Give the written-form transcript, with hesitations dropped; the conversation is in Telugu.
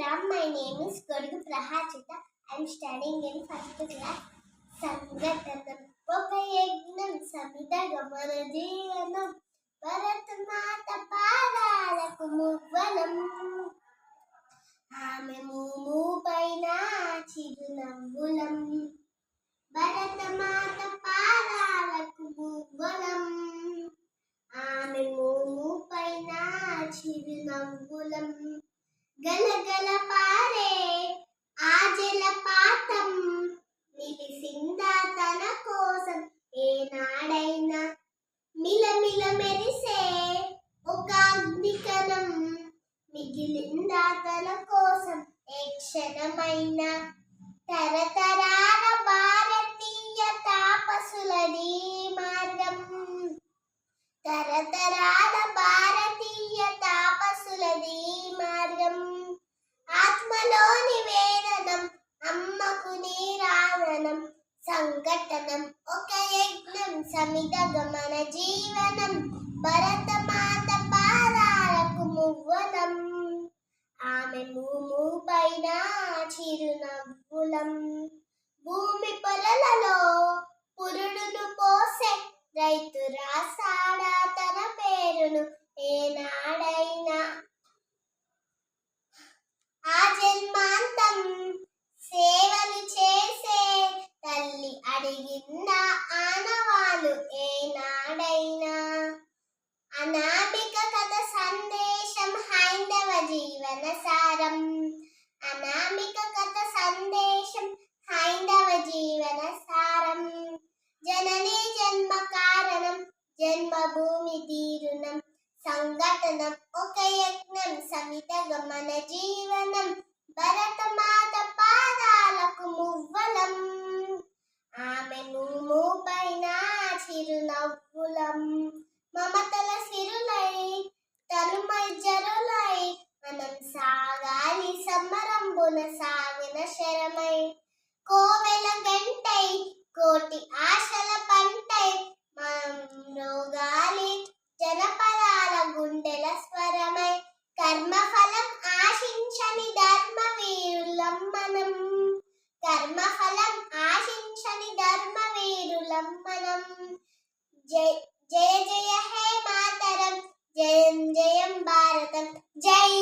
Ram. My name is Kodugu Prahachita. I am studying in first class. Sangatanam oka yagnam samidagmana jeevanam Bharatmata పాదాలకు మువ్వలం ఆమె మూము పైన చిరునవ్వులం భరతమాత పాదాలకు మువ్వలం ఆమె మూము పైన చిరునవ్వులం గలగల పారే ఆ జలపాతం నిలిసిందా తన కోసం ఏనాడైనా మిలమిల మెరిసే ఒక అగ్నికణం మిగిలిందా తన కోసం ఏ క్షణమైన తరతరాల భారతీయ తాపసులది మార్గం తరతరాల భారతీయ తాపసులది మార్గం ఆత్మలోని వేదనం అమ్మకు నీరాధనం సంఘటనం ఒక యజ్ఞం సమిధగమన జీవనం భరతమాత పాదాలకు మువ్వలం ఆమె మూము పైన చిరునవ్వులం భూమి పొలలలో పురుడును పోసే రైతు రాసాడా తన పేరును ఏనాడైనా ఆ జన్మాంతం సేవలు చేసే తల్లి అడిగిన ఆనవాలు ఏనాడైనా అనామిక కథ సందేశం హైందవ జీవన సారం అనామిక కథ సందేశం హైందవ జీవన సారం జననీ జన్మ కారణం జన్మభూమి తీరుణం సంఘటనం ఒక యజ్ఞం సమిధగమన జీవనం భరతమాత పాదాలకు మువ్వలం ఆమె మూము పైన చిరునవ్వులం మమతల సిరులై తనుమై జరులై మనం సాగాలి సమరంబున సాగిన శరమై కోవెల గంటై కోటి ఆశల పంటై మనం రోగాలి జనపదాల గుండెల స్వరమై కర్మఫలం ఆశించని ధర్మవీరులం మనం కర్మఫలం ఆశించని ధర్మవీరులం మనం జయ జయ జయ హే మాతరం జయం జయం భారతం జై